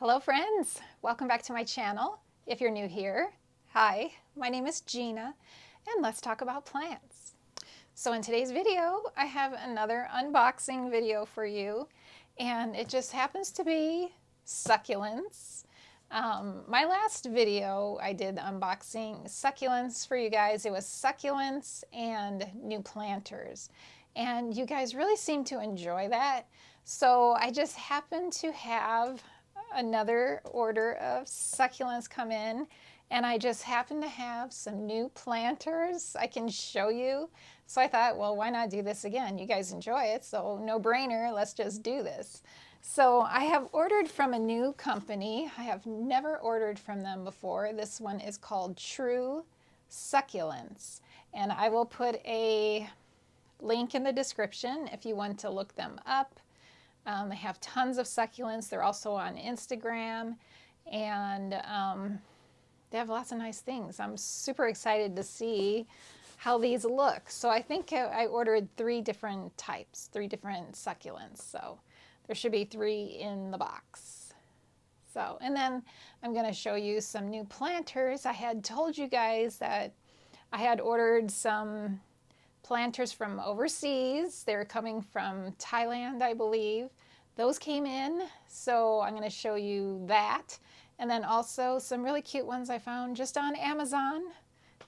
Hello friends, welcome back to my channel. If you're new here, hi, my name is Gina and let's talk about plants. So in today's video, I have another unboxing video for you and it just happens to be succulents. My last video I did unboxing succulents for you guys. It was succulents and new planters and you guys really seem to enjoy that. So I just happened to have another order of succulents come in and I just happen to have some new planters I can show you. So I thought, well, why not do this again? You guys enjoy it, so no brainer, let's just do this. So I have ordered from a new company. I have never ordered from them before. This one is called True Succulents, and I will put a link in the description if you want to look them up. They have tons of succulents. They're also on Instagram, and they have lots of nice things. I'm super excited to see how these look. So I think I ordered 3 different types, 3 different succulents. So there should be 3 in the box. So, and then I'm going to show you some new planters. I had told you guys that I had ordered some planters from overseas. They're coming from Thailand, I believe. Those came in, so I'm going to show you that. And then also some really cute ones I found just on Amazon.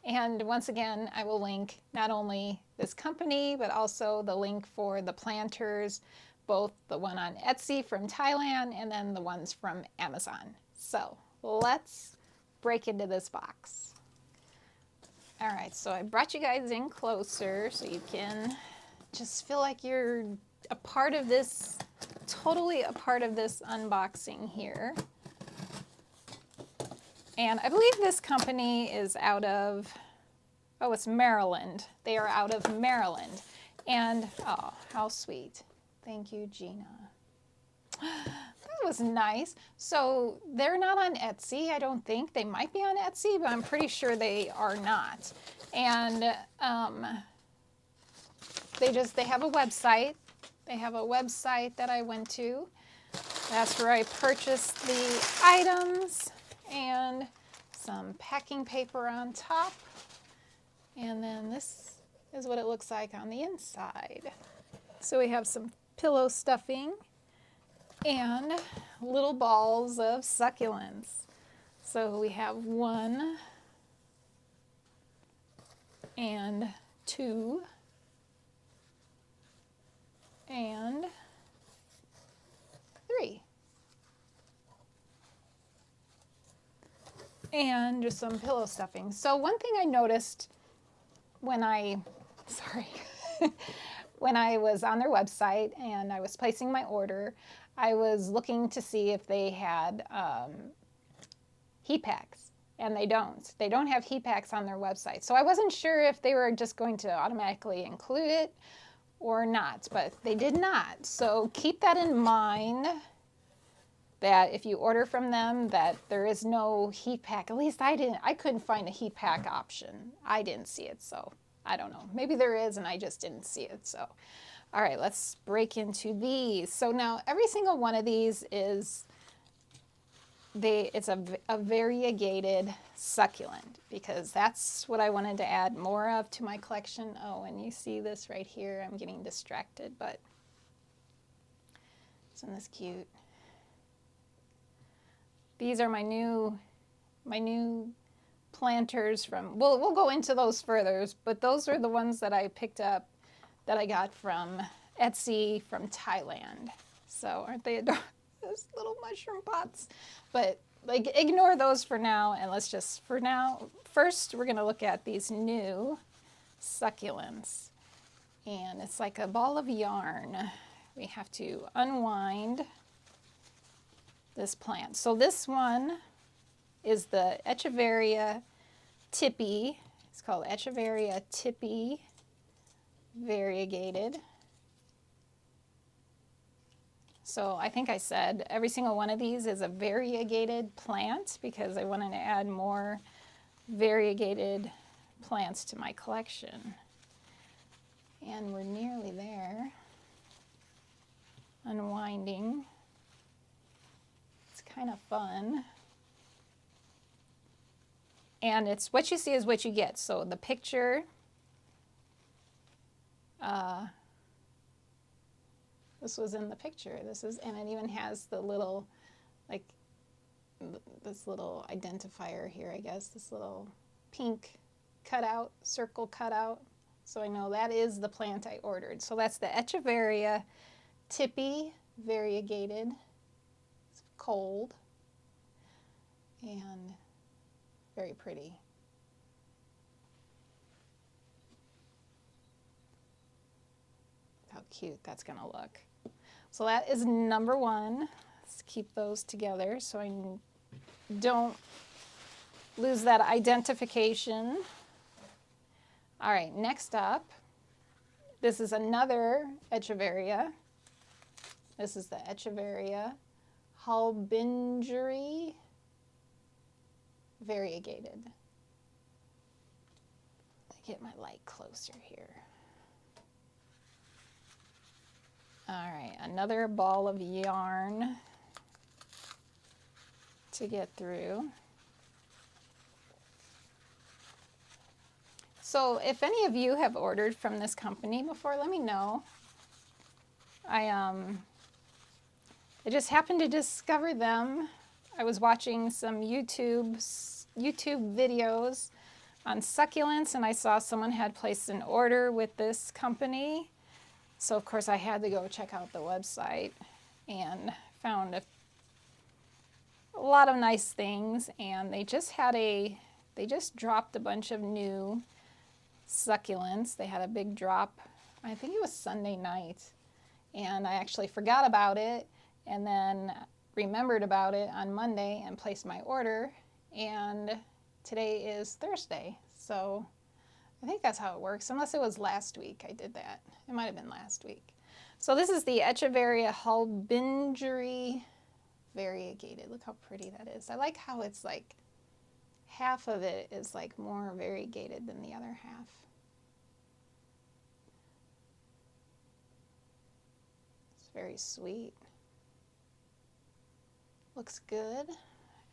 And once again, I will link not only this company, but also the link for the planters, both the one on Etsy from Thailand and then the ones from Amazon. So let's break into this box. All right, so I brought you guys in closer so you can just feel like you're a part of this, totally a part of this unboxing here. And I believe this company is out of, oh, it's Maryland. They are out of Maryland. And, oh, how sweet. Thank you, Gina. That was nice. So they're not on Etsy, I don't think. They might be on Etsy, but I'm pretty sure they are not. And they have a website. They have a website that I went to. That's where I purchased the items and some packing paper on top. And then this is what it looks like on the inside. So we have some pillow stuffing and little balls of succulents. So we have 1 and 2 and 3. And just some pillow stuffing. So one thing I noticed when when I was on their website and I was placing my order, I was looking to see if they had heat packs, and they don't. They don't have heat packs on their website. So I wasn't sure if they were just going to automatically include it or not, but they did not. So keep that in mind, that if you order from them, that there is no heat pack. At least I couldn't find a heat pack option. I didn't see it, so I don't know. Maybe there is and I just didn't see it. So, all right, let's break into these. So now every single one of these is, it's a variegated succulent, because that's what I wanted to add more of to my collection. Oh, and you see this right here. I'm getting distracted, but isn't this cute? These are my new planters from, we'll go into those further, but those are the ones that I picked up that I got from Etsy from Thailand. So aren't they adorable? Those little mushroom pots. But like, ignore those for now, and let's just, for now, first we're gonna look at these new succulents. And it's like a ball of yarn. We have to unwind this plant. So this one is the Echeveria Tippy. It's called Echeveria Tippy Variegated. So I think I said every single one of these is a variegated plant because I wanted to add more variegated plants to my collection. And we're nearly there. Unwinding. kind of fun. And it's what you see is what you get. So the picture, this was in the picture. This is, and it even has the little, like, this little identifier here, I guess, this little pink cutout, circle cutout. So I know that is the plant I ordered. So that's the Echeveria Tippy Variegated. It's cold and very pretty. How cute that's going to look. So that is number one. Let's keep those together so I don't lose that identification. All right, next up, this is another Echeveria. This is the Echeveria Halbingeri Variegated. Get my light closer here. All right, another ball of yarn to get through. So if any of you have ordered from this company before, let me know. I just happened to discover them. I was watching some YouTube videos on succulents, and I saw someone had placed an order with this company. So of course I had to go check out the website and found a lot of nice things, and they just dropped a bunch of new succulents. They had a big drop, I think it was Sunday night, and I actually forgot about it and then remembered about it on Monday and placed my order, and today is Thursday, so I think that's how it works, unless it was last week I did that. It might have been last week. So this is the Echeveria Halbingeri Variegated. Look how pretty that is. I like how it's like half of it is like more variegated than the other half. It's very sweet. Looks good.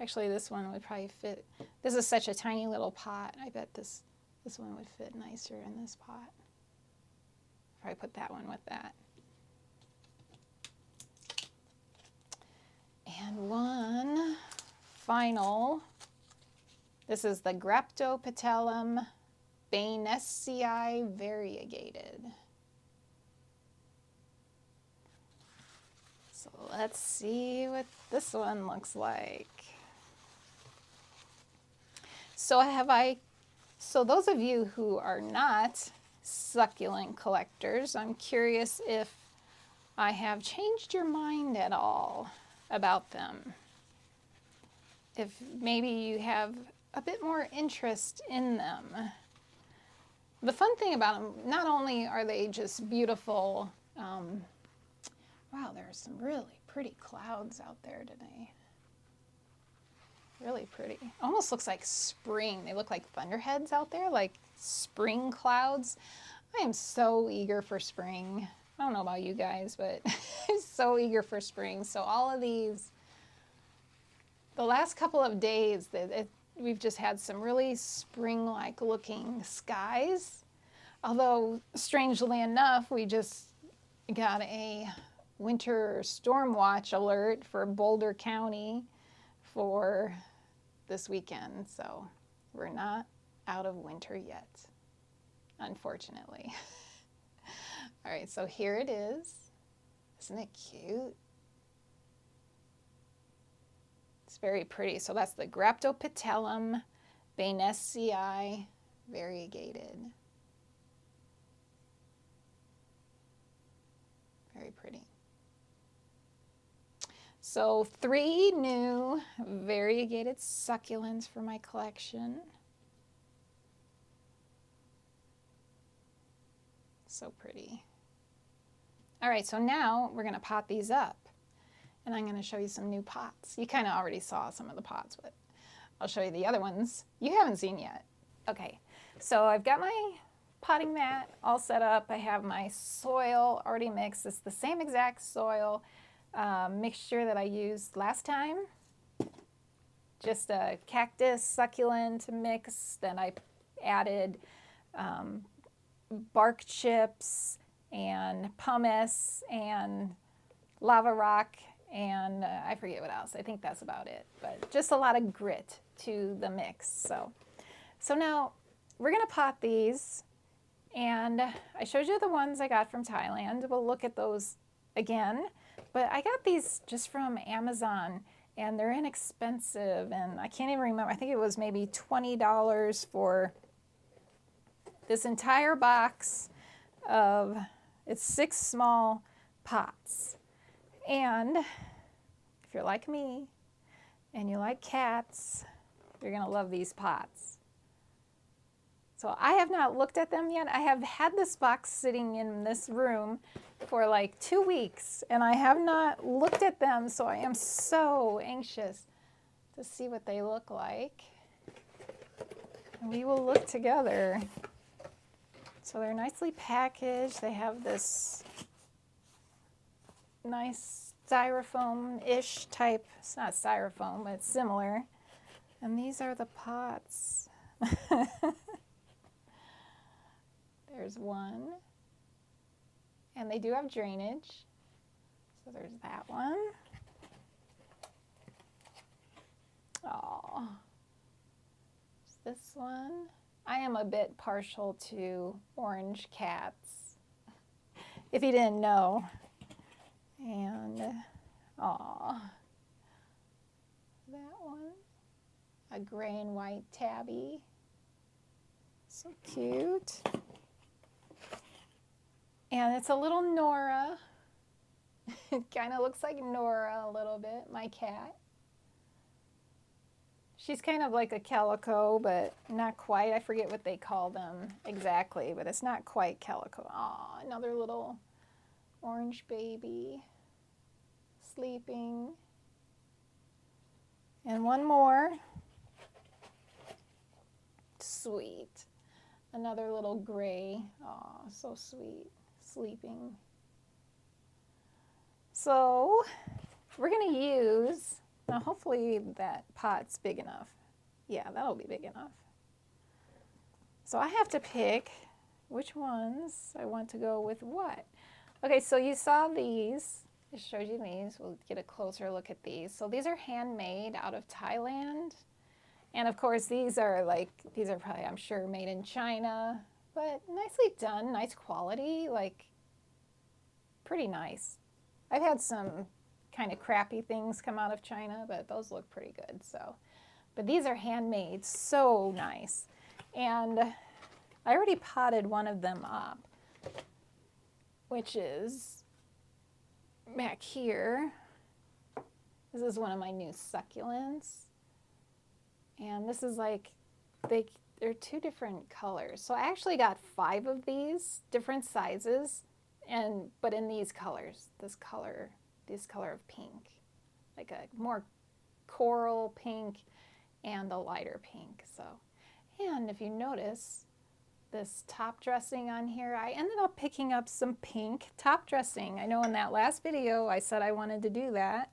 Actually, this one would probably fit. This is such a tiny little pot. I bet this one would fit nicer in this pot. Probably put that one with that. And one final. This is the Graptopetalum Bainessii Variegated. So let's see what this one looks like. So those of you who are not succulent collectors, I'm curious if I have changed your mind at all about them. If maybe you have a bit more interest in them. The fun thing about them, not only are they just beautiful, wow, there are some really pretty clouds out there today. Really pretty. Almost looks like spring. They look like thunderheads out there, like spring clouds. I am so eager for spring. I don't know about you guys, but I'm so eager for spring. So all of these, the last couple of days, we've just had some really spring-like looking skies. Although, strangely enough, we just got a winter storm watch alert for Boulder County for this weekend. So we're not out of winter yet, unfortunately. All right, so here it is. Isn't it cute? It's very pretty. So that's the Graptopetalum Bainessii Variegated. Very pretty. So 3 new variegated succulents for my collection. So pretty. All right, so now we're going to pot these up, and I'm going to show you some new pots. You kind of already saw some of the pots, but I'll show you the other ones you haven't seen yet. Okay, so I've got my potting mat all set up. I have my soil already mixed. It's the same exact soil mixture that I used last time. just a cactus succulent mix. Then I added bark chips and pumice and lava rock and I forget what else. I think that's about it. But just a lot of grit to the mix. So now we're going to pot these. And I showed you the ones I got from Thailand. We'll look at those again. But I got these just from Amazon, and they're inexpensive. And I can't even remember. I think it was maybe $20 for this entire box of, it's 6 small pots. And if you're like me and you like cats, you're going to love these pots. So I have not looked at them yet. I have had this box sitting in this room for like 2 weeks and I have not looked at them, so I am so anxious to see what they look like. And we will look together. So they're nicely packaged. They have this nice styrofoam-ish type. It's not styrofoam, but it's similar. And these are the pots. There's one. And they do have drainage. So there's that one. Oh, this one. I am a bit partial to orange cats, if you didn't know. And, oh, that one. A gray and white tabby. So cute. And it's a little Nora. It kind of looks like Nora a little bit, my cat. She's kind of like a calico, but not quite. I forget what they call them exactly, but it's not quite calico. Aw, another little orange baby sleeping. And one more. Sweet. Another little gray. Aw, so sweet. Sleeping. So we're going to use, now hopefully that pot's big enough. Yeah, that'll be big enough. So I have to pick which ones I want to go with what. Okay, so you saw these. I showed you these. We'll get a closer look at these. So these are handmade out of Thailand. And of course these are probably, I'm sure, made in China, but nicely done, nice quality, like pretty nice. I've had some kind of crappy things come out of China, but those look pretty good. So, but these are handmade, so nice. And I already potted one of them up, which is back here. This is one of my new succulents. And this is like, they're 2 different colors. So I actually got 5 of these different sizes, but in these colors, this color of pink, like a more coral pink and a lighter pink. So, and if you notice this top dressing on here, I ended up picking up some pink top dressing. I know in that last video I said I wanted to do that.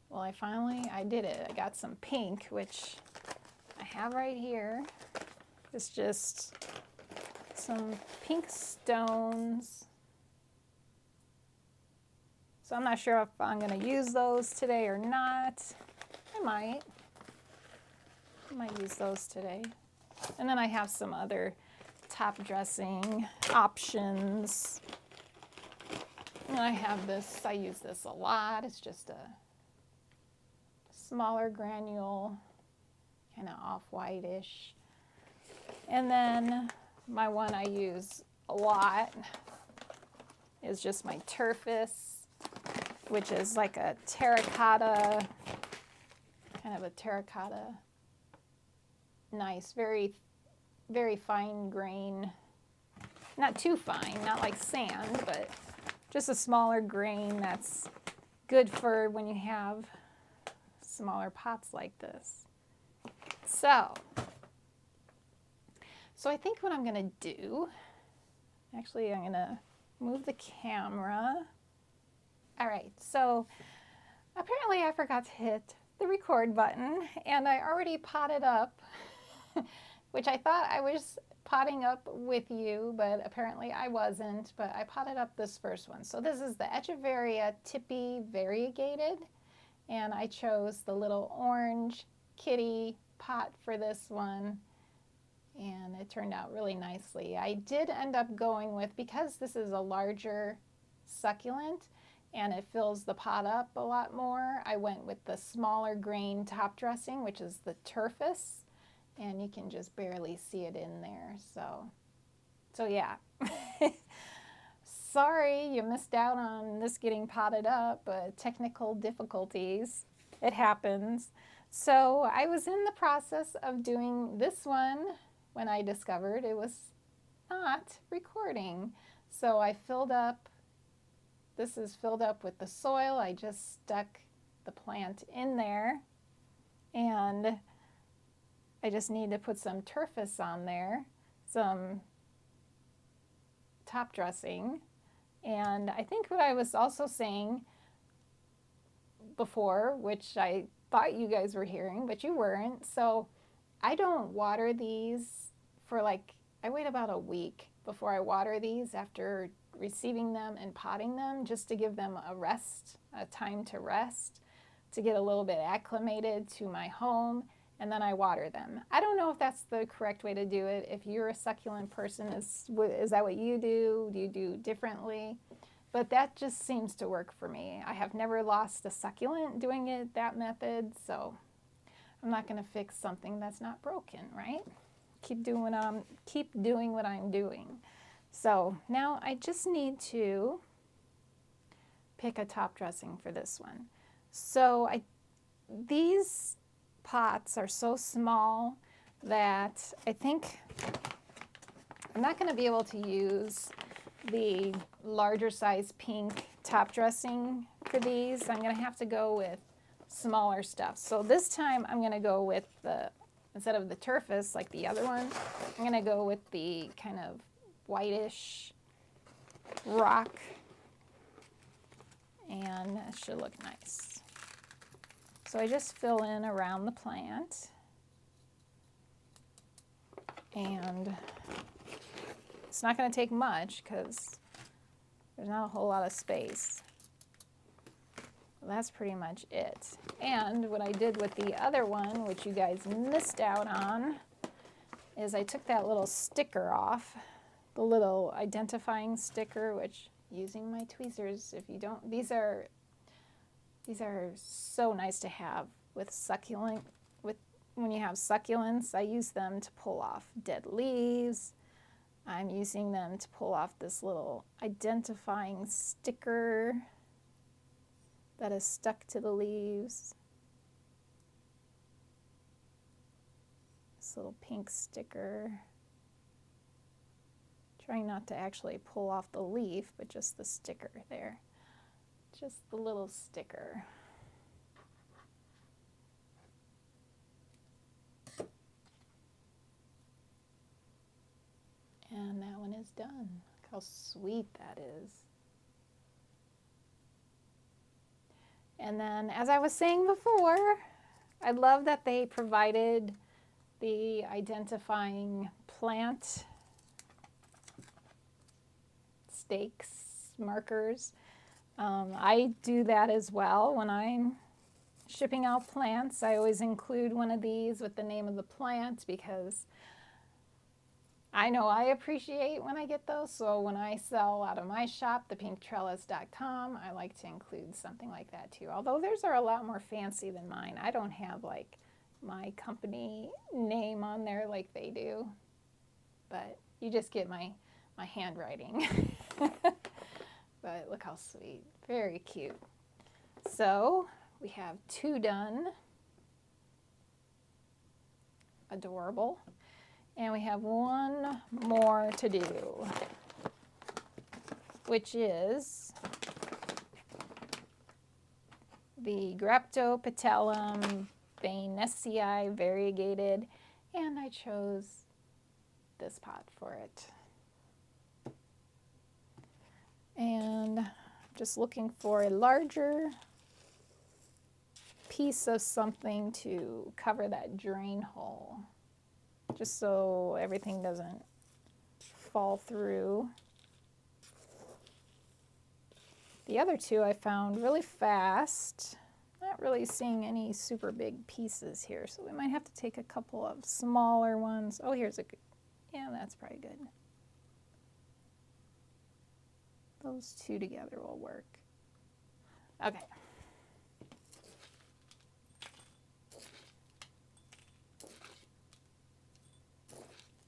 Well, I did it. I got some pink, which I have right here. It's just some pink stones. So I'm not sure if I'm going to use those today or not. I might use those today. And then I have some other top dressing options. And I have this, I use this a lot. It's just a smaller granule, kind of off-whitish. And then my one I use a lot is just my turfus, which is like a terracotta, kind of a terracotta, nice, very, very fine grain. Not too fine, not like sand, but just a smaller grain that's good for when you have smaller pots like this. So I think what I'm going to do, actually I'm going to move the camera. All right, so apparently I forgot to hit the record button, and I already potted up, which I thought I was potting up with you, but apparently I wasn't, but I potted up this first one. So this is the Echeveria Tippy Variegated, and I chose the little orange kitty pot for this one, and it turned out really nicely. I did end up going with, because this is a larger succulent and it fills the pot up a lot more, I went with the smaller grain top dressing, which is the turfus, and you can just barely see it in there. So yeah. Sorry you missed out on this getting potted up, but technical difficulties, it happens. So I was in the process of doing this one when I discovered it was not recording. So I filled up, this is filled up with the soil. I just stuck the plant in there, and I just need to put some turfus on there, some top dressing. And I think what I was also saying before, which I thought you guys were hearing, but you weren't. So I don't water these for I wait about a week before I water these after receiving them and potting them, just to give them a rest, a time to rest, to get a little bit acclimated to my home, and then I water them. I don't know if that's the correct way to do it. If you're a succulent person, is that what you do? Do you do differently? But that just seems to work for me. I have never lost a succulent doing it that method, so I'm not going to fix something that's not broken, right? Keep doing what I'm doing. So now I just need to pick a top dressing for this one. So these pots are so small that I think I'm not going to be able to use the larger size pink top dressing for these. I'm going to have to go with smaller stuff. So this time I'm going to go with instead of the turfus like the other one, I'm going to go with the kind of whitish rock, and it should look nice. So I just fill in around the plant, and it's not going to take much because there's not a whole lot of space. Well, that's pretty much it. And what I did with the other one, which you guys missed out on, is I took that little sticker off, the little identifying sticker, which, using my tweezers, if you don't, these are so nice to have with when you have succulents. I use them to pull off dead leaves. I'm using them to pull off this little identifying sticker that is stuck to the leaves. This little pink sticker. Trying not to actually pull off the leaf, but just the sticker there. Just the little sticker. And that one is done. Look how sweet that is. And then, as I was saying before, I love that they provided the identifying plant stakes, markers. I do that as well when I'm shipping out plants. I always include one of these with the name of the plant because I know I appreciate when I get those. So when I sell out of my shop, thepinktrellis.com, I like to include something like that too. Although theirs are a lot more fancy than mine. I don't have like my company name on there like they do. But you just get my handwriting. But look how sweet. Very cute. So we have 2 done. Adorable. And we have 1 more to do, which is the Graptopetalum Bainessii Variegated, and I chose this pot for it. And just looking for a larger piece of something to cover that drain hole, just so everything doesn't fall through. The other two I found really fast. Not really seeing any super big pieces here, so we might have to take a couple of smaller ones. Oh, here's a good, yeah, that's probably good. Those two together will work. Okay.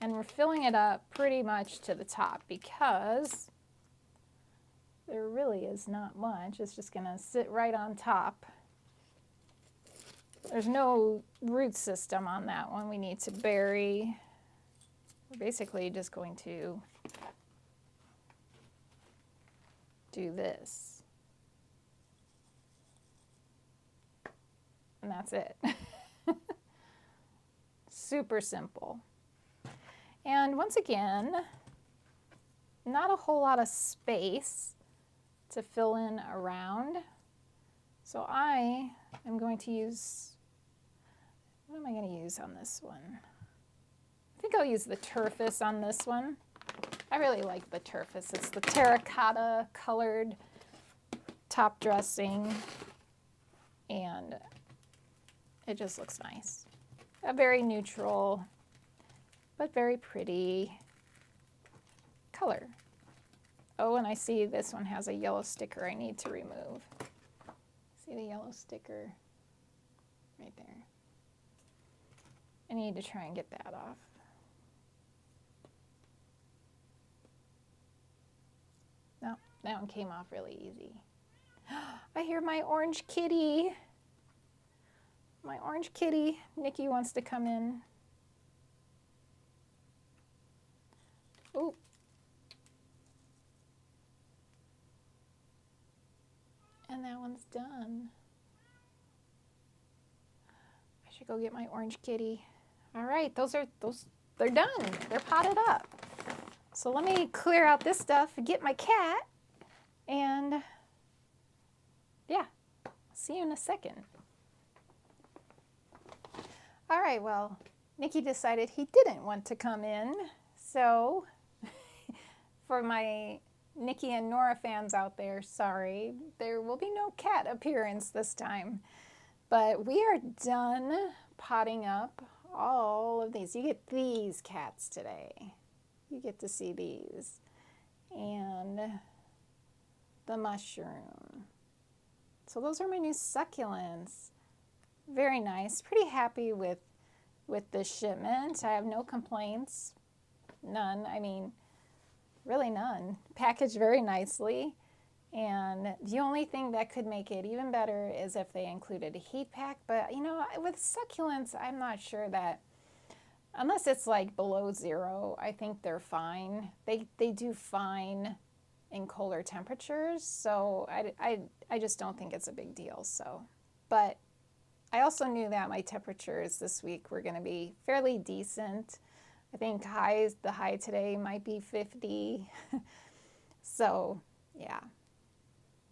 And we're filling it up pretty much to the top because there really is not much. It's just going to sit right on top. There's no root system on that one we need to bury. We're basically just going to do this. And that's it. Super simple. And once again, not a whole lot of space to fill in around. So I am going to use, what am I going to use on this one? I think I'll use the turfus on this one. I really like the turfus. It's the terracotta colored top dressing, and it just looks nice. A very neutral, but very pretty color. Oh, and I see this one has a yellow sticker I need to remove. See the yellow sticker right there? I need to try and get that off. No, that one came off really easy. I hear my orange kitty. My orange kitty. Nikki wants to come in. Oh. And that one's done. I should go get my orange kitty. All right, they're done. They're potted up. So let me clear out this stuff, get my cat, and yeah, see you in a second. All right, well, Nikki decided he didn't want to come in, so for my Nikki and Nora fans out there, sorry, there will be no cat appearance this time. But we are done potting up all of these. You get these cats today. You get to see these. And the mushroom. So those are my new succulents. Very nice. Pretty happy with this shipment. I have no complaints. None. I mean, really none. Packaged very nicely. And the only thing that could make it even better is if they included a heat pack. But, you know, with succulents, I'm not sure that, unless it's like below 0, I think they're fine. They do fine in colder temperatures. So I just don't think it's a big deal. So, but I also knew that my temperatures this week were going to be fairly decent. I think the high today might be 50. So, yeah.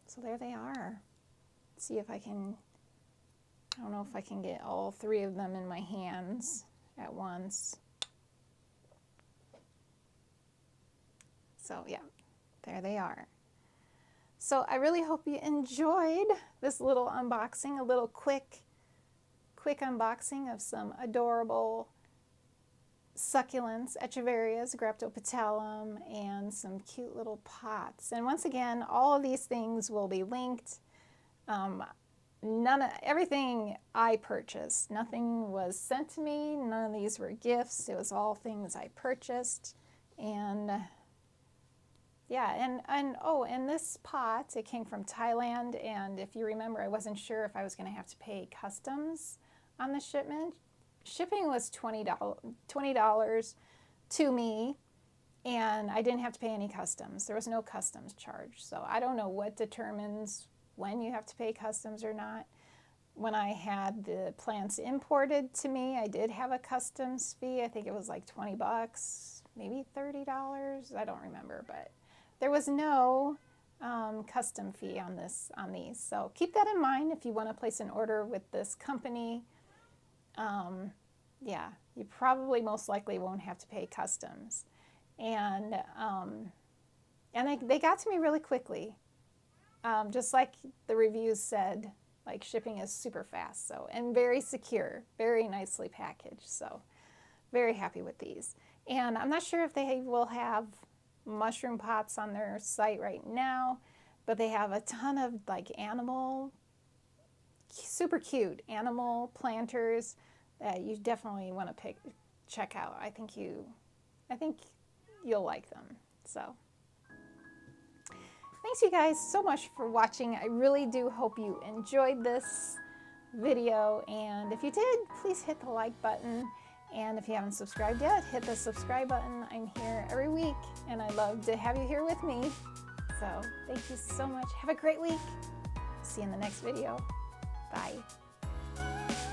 So there they are. Let's see if I can, I don't know if I can get all 3 of them in my hands at once. So yeah, there they are. So I really hope you enjoyed this little unboxing, a little quick unboxing of some adorable succulents, Echeverias, Graptopetalum, and some cute little pots. And once again, all of these things will be linked. Everything I purchased. Nothing was sent to me. None of these were gifts. It was all things I purchased. And yeah, and this pot, it came from Thailand. And if you remember, I wasn't sure if I was going to have to pay customs on the shipment. Shipping was $20 to me, and I didn't have to pay any customs. There was no customs charge. So I don't know what determines when you have to pay customs or not. When I had the plants imported to me, I did have a customs fee. I think it was like 20 bucks, maybe $30. I don't remember, but there was no custom fee on these. So keep that in mind if you want to place an order with this company. Yeah, you probably most likely won't have to pay customs. And they got to me really quickly. Just like the reviews said, like shipping is super fast, so, and very secure, very nicely packaged. So very happy with these. And I'm not sure if they will have mushroom pots on their site right now, but they have a ton of like super cute animal planters that you definitely want to check out. I think you'll like them. So thanks you guys so much for watching. I really do hope you enjoyed this video, and if you did, please hit the like button. And if you haven't subscribed yet, hit the subscribe button. I'm here every week, and I love to have you here with me. So thank you so much. Have a great week. See you in the next video. Bye.